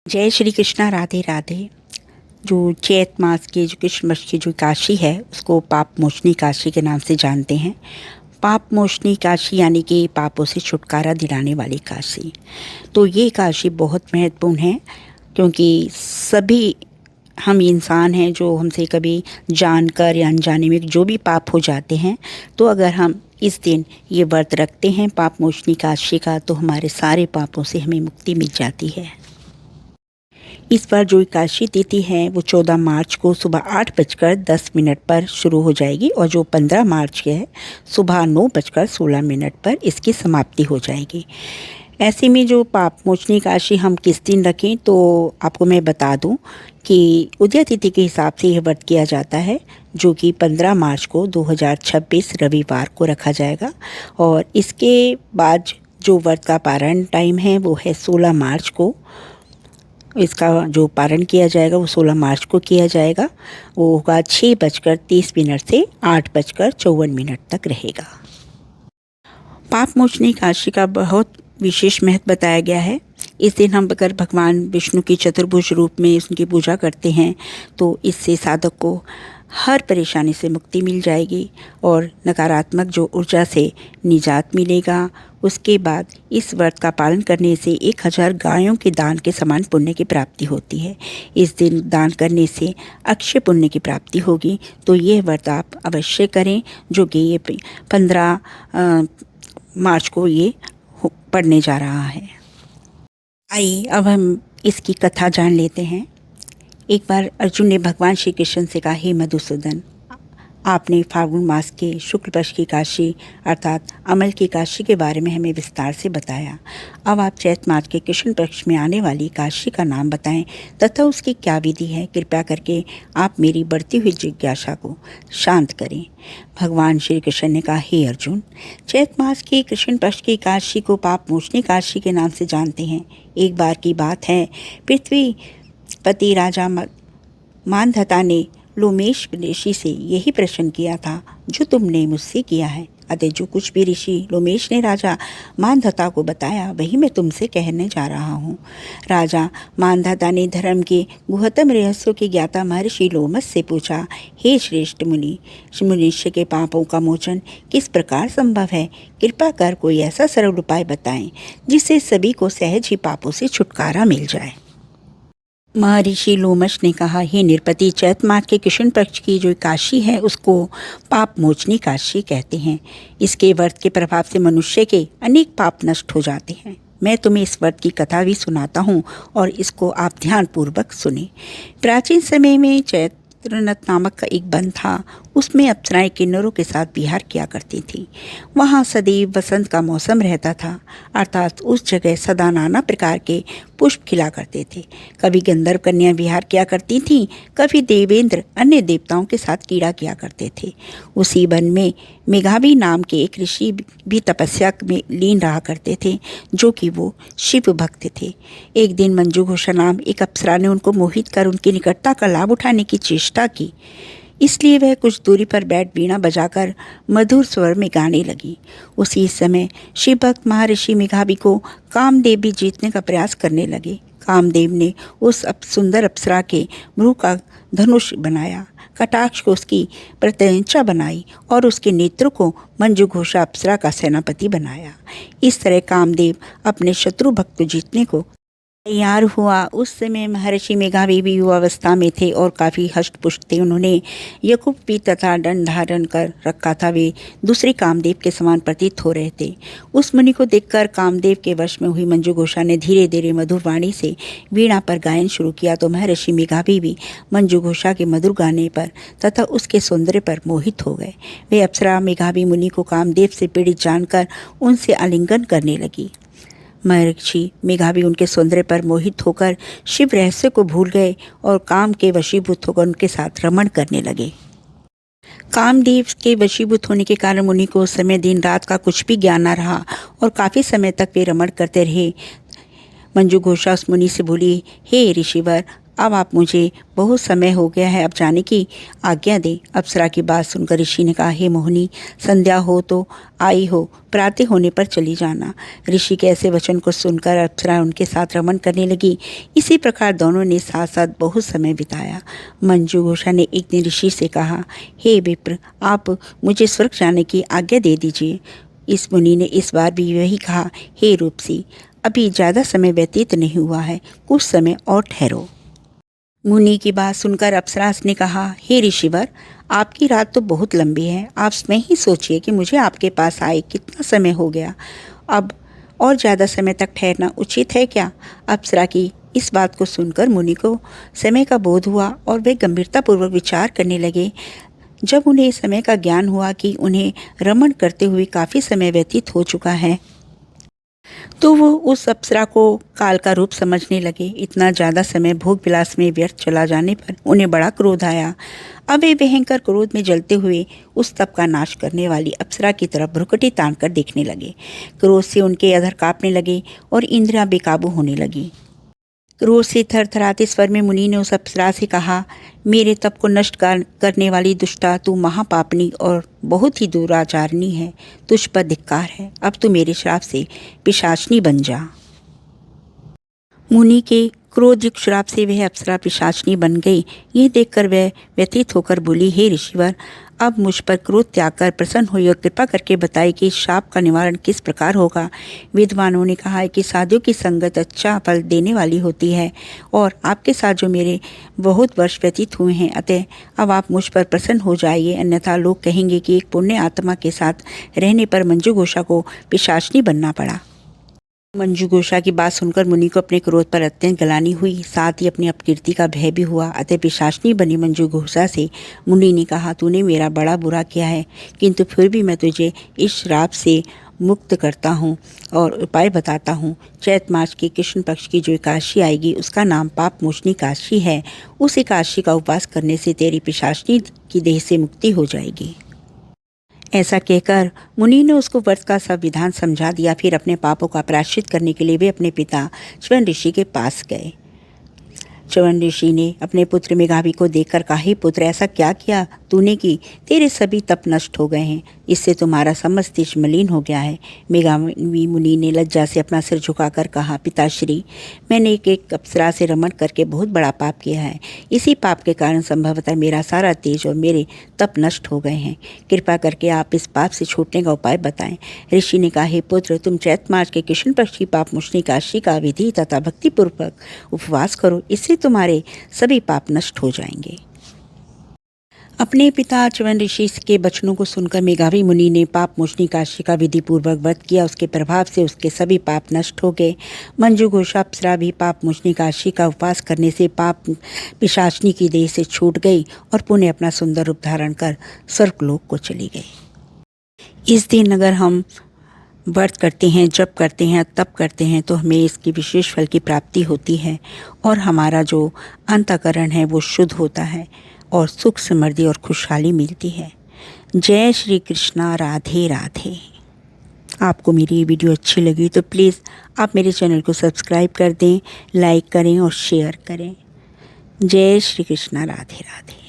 जय श्री कृष्णा। राधे राधे। जो चैत मास के जो कृष्ण पक्ष की जो काशी है उसको पाप मोचनी काशी के नाम से जानते हैं। पाप मोचनी काशी यानी कि पापों से छुटकारा दिलाने वाली काशी। तो ये काशी बहुत महत्वपूर्ण है क्योंकि सभी हम इंसान हैं जो हमसे कभी जानकर या अनजाने में जो भी पाप हो जाते हैं, तो अगर हम इस दिन ये व्रत रखते हैं पाप मोचनी काशी का, तो हमारे सारे पापों से हमें मुक्ति मिल जाती है। इस बार जो एकादशी तिथि है वो 14 मार्च को सुबह 8:10 पर शुरू हो जाएगी और जो 15 मार्च के है सुबह 9:16 पर इसकी समाप्ति हो जाएगी। ऐसे में जो पाप मोचनी एकादशी हम किस दिन रखें, तो आपको मैं बता दूं कि उदय तिथि के हिसाब से यह व्रत किया जाता है, जो कि 15 मार्च को 2026 रविवार को रखा जाएगा। और इसके बाद जो व्रत का पारण टाइम है वो है 16 मार्च को। इसका जो पारण किया जाएगा वो 16 मार्च को किया जाएगा। वो होगा 6:30 से 8:54 तक रहेगा। पाप मोचनी एकादशी का बहुत विशेष महत्व बताया गया है। इस दिन हम अगर भगवान विष्णु की चतुर्भुज रूप में उनकी पूजा करते हैं तो इससे साधक को हर परेशानी से मुक्ति मिल जाएगी और नकारात्मक जो ऊर्जा से निजात मिलेगा। उसके बाद इस व्रत का पालन करने से 1000 गायों के दान के समान पुण्य की प्राप्ति होती है। इस दिन दान करने से अक्षय पुण्य की प्राप्ति होगी। तो यह व्रत आप अवश्य करें, जो कि ये 15 मार्च को ये पड़ने जा रहा है। आइए अब हम इसकी कथा जान लेते हैं। एक बार अर्जुन ने भगवान श्री कृष्ण से कहा, हे मधुसूदन, आपने फाल्गुन मास के शुक्ल पक्ष की काशी अर्थात अमल की काशी के बारे में हमें विस्तार से बताया। अब आप चैत मास के कृष्ण पक्ष में आने वाली काशी का नाम बताएं तथा उसकी क्या विधि है। कृपया करके आप मेरी बढ़ती हुई जिज्ञासा को शांत करें। भगवान श्री कृष्ण ने कहा, हे अर्जुन, चैत मास की कृष्ण पक्ष की काशी को पाप मोचनी काशी के नाम से जानते हैं। एक बार की बात है, पृथ्वी पति राजा मानधता ने लोमेश ऋषि से यही प्रश्न किया था जो तुमने मुझसे किया है। अतः जो कुछ भी ऋषि लोमेश ने राजा मानधता को बताया वही मैं तुमसे कहने जा रहा हूँ। राजा मानधता ने धर्म के गुहतम रहस्यों के ज्ञाता महर्षि लोमस से पूछा, हे श्रेष्ठ मुनि, मनुष्य के पापों का मोचन किस प्रकार संभव है? कृपा कर कोई ऐसा सरल उपाय बताएं जिससे सभी को सहज ही पापों से छुटकारा मिल जाए। महर्षि लोमश ने कहा, हे निरपति, चैत मास के कृष्ण पक्ष की जो काशी है उसको पाप मोचनी काशी कहते हैं। इसके व्रत के प्रभाव से मनुष्य के अनेक पाप नष्ट हो जाते हैं। मैं तुम्हें इस व्रत की कथा भी सुनाता हूँ और इसको आप ध्यानपूर्वक सुने। प्राचीन समय में चैत्रनथ नामक का एक वन था। उसमें अप्सराएं किन्नरों के साथ विहार किया करती थी। वहाँ सदैव बसंत का मौसम रहता था, अर्थात उस जगह सदा नाना प्रकार के पुष्प खिला करते थे। कभी गंधर्व कन्या विहार किया करती थीं, कभी देवेंद्र अन्य देवताओं के साथ क्रीड़ा किया करते थे। उसी वन में मेघावी नाम के एक ऋषि भी तपस्या में लीन रहा करते थे, जो कि वो शिव भक्त थे। एक दिन मंजू घोषा नाम एक अप्सरा ने उनको मोहित कर उनकी निकटता का लाभ उठाने की चेष्टा की। इसलिए वह कुछ दूरी पर बैठ वीणा बजाकर मधुर स्वर में गाने लगी। उसी समय शिव भक्त महर्षि मेघावी को कामदेव भी जीतने का प्रयास करने लगे। कामदेव ने उस सुंदर अप्सरा के मुंह का धनुष बनाया, कटाक्ष को उसकी प्रत्यंचा बनाई और उसके नेत्रों को मंजू घोषा अप्सरा का सेनापति बनाया। इस तरह कामदेव अपने शत्रु भक्त को जीतने को तैयार हुआ। उस समय महर्षि मेघावी भी युवावस्था में थे और काफ़ी हष्ट-पुष्ट थे। उन्होंने यकुप भी तथा दंड धारण कर रखा था। वे दूसरे कामदेव के समान प्रतीत हो रहे थे। उस मुनि को देखकर कामदेव के वश में हुई मंजू घोषा ने धीरे धीरे मधुर वाणी से वीणा पर गायन शुरू किया, तो महर्षि मेघावी भी मंजू घोषा के मधुर गाने पर तथा उसके सौंदर्य पर मोहित हो गए। वे अप्सरा मेघावी मुनि को कामदेव से पीड़ित जानकर उनसे आलिंगन करने लगी। महर्षि मेघावी उनके सौंदर्य पर मोहित होकर शिव रहस्य को भूल गए और काम के वशीभूत होकर उनके साथ रमण करने लगे। कामदेव के वशीभूत होने के कारण मुनि को उस समय दिन रात का कुछ भी ज्ञान न रहा और काफ़ी समय तक वे रमण करते रहे। मंजू घोषा उस मुनि से बोली, हे ऋषिवर, अब आप मुझे बहुत समय हो गया है, अब जाने की आज्ञा दें। अप्सरा की बात सुनकर ऋषि ने कहा, हे मोहिनी, संध्या हो तो आई हो, प्रातः होने पर चली जाना। ऋषि के ऐसे वचन को सुनकर अप्सरा उनके साथ रमण करने लगी। इसी प्रकार दोनों ने साथ साथ बहुत समय बिताया। मंजू घोषा ने एक दिन ऋषि से कहा, हे विप्र, आप मुझे स्वर्ग जाने की आज्ञा दे दीजिए। इस मुनि ने इस बार भी यही कहा, हे रूपसी, अभी ज़्यादा समय व्यतीत नहीं हुआ है, कुछ समय और ठहरो। मुनि की बात सुनकर अप्सरास ने कहा, हे ऋषिवर, आपकी रात तो बहुत लंबी है, आप स्वयं ही सोचिए कि मुझे आपके पास आए कितना समय हो गया। अब और ज़्यादा समय तक ठहरना उचित है क्या? अप्सरा की इस बात को सुनकर मुनि को समय का बोध हुआ और वे गंभीरतापूर्वक विचार करने लगे। जब उन्हें इस समय का ज्ञान हुआ कि उन्हें रमण करते हुए काफ़ी समय व्यतीत हो चुका है, तो वो उस अप्सरा को काल का रूप समझने लगे। इतना ज़्यादा समय भोग विलास में व्यर्थ चला जाने पर उन्हें बड़ा क्रोध आया। अब वे भयंकर क्रोध में जलते हुए उस तप का नाश करने वाली अप्सरा की तरफ भ्रुकुटी तान कर देखने लगे। क्रोध से उनके अधर कांपने लगे और इंद्रियां बेकाबू होने लगी। क्रोध से थरथराते स्वर में मुनि ने उस अप्सरा से कहा, मेरे तप को नष्ट करने वाली दुष्टा, तू महापापनी और बहुत ही दुराचारणी है। तुझ पर धिक्कार है। अब तू मेरे श्राप से पिशाचनी बन जा। मुनि के क्रोधयुक्त श्राप से वह अप्सरा पिशाचनी बन गई। यह देखकर वह व्यथित होकर बोली, हे ऋषिवर, अब मुझ पर क्रोध त्याग कर प्रसन्न हुई और कृपा करके बताई कि श्राप का निवारण किस प्रकार होगा। विद्वानों ने कहा है कि साधु की संगत अच्छा फल देने वाली होती है और आपके साथ जो मेरे बहुत वर्ष व्यतीत हुए हैं, अतः अब आप मुझ पर प्रसन्न हो जाइए, अन्यथा लोग कहेंगे कि एक पुण्य आत्मा के साथ रहने पर मंजू घोषा को पिशाचनी बनना पड़ा। मंजू घोषा की बात सुनकर मुनि को अपने क्रोध पर अत्यंत ग्लानि हुई, साथ ही अपनी अपकीर्ति का भय भी हुआ। अतः पिशाचनी बनी मंजू घोषा से मुनि ने कहा, तूने मेरा बड़ा बुरा किया है, किंतु फिर भी मैं तुझे इस श्राप से मुक्त करता हूँ और उपाय बताता हूँ। चैत मास की कृष्ण पक्ष की जो एकादशी आएगी, उसका नाम पाप मोचनी एकादशी है। उस एकादशी का उपवास करने से तेरी पिशाचनी की देह से मुक्ति हो जाएगी। ऐसा कहकर मुनि ने उसको व्रत का सब विधान समझा दिया। फिर अपने पापों का प्रायश्चित करने के लिए वे अपने पिता च्यवन ऋषि के पास गए। च्यवन ऋषि ने अपने पुत्र मेघावी को देखकर कहा, हे पुत्र, ऐसा क्या किया तूने कि तेरे सभी तप नष्ट हो गए हैं, इससे तुम्हारा समस्त देश मलिन हो गया है। मेघावी मुनि ने लज्जा से अपना सिर झुकाकर कहा, पिताश्री, मैंने एक अप्सरा से रमण करके बहुत बड़ा पाप किया है। इसी पाप के कारण संभवतः मेरा सारा तेज और मेरे तप नष्ट हो गए हैं। कृपा करके आप इस पाप से छूटने का उपाय बताएं। ऋषि ने कहा, हे पुत्र, तुम चैत मास के कृष्ण पक्ष की पाप मोचनी एकादशी का विधि तथा भक्तिपूर्वक उपवास करो, इससे तुम्हारे सभी पाप नष्ट हो जाएंगे। अपने पिता च्यवन ऋषि के वचनों को सुनकर मेघावी मुनि ने पाप मोचनी एकादशी का विधि पूर्वक व्रत किया। उसके प्रभाव से उसके सभी पाप नष्ट हो गए। मंजू घोषा अप्सरा भी पाप मोचनी एकादशी का उपवास करने से पाप पिशाचनी की देह से छूट गई और पुनः अपना सुंदर रूप धारण कर स्वर्गलोक को चली गई। इस दिन अगर हम व्रत करते हैं, जप करते हैं, तप करते हैं, तो हमें इसकी विशेष फल की प्राप्ति होती है और हमारा जो अंतःकरण है वो शुद्ध होता है और सुख समृद्धि और खुशहाली मिलती है। जय श्री कृष्णा, राधे राधे। आपको मेरी ये वीडियो अच्छी लगी तो प्लीज़ आप मेरे चैनल को सब्सक्राइब कर दें, लाइक करें और शेयर करें। जय श्री कृष्णा, राधे राधे।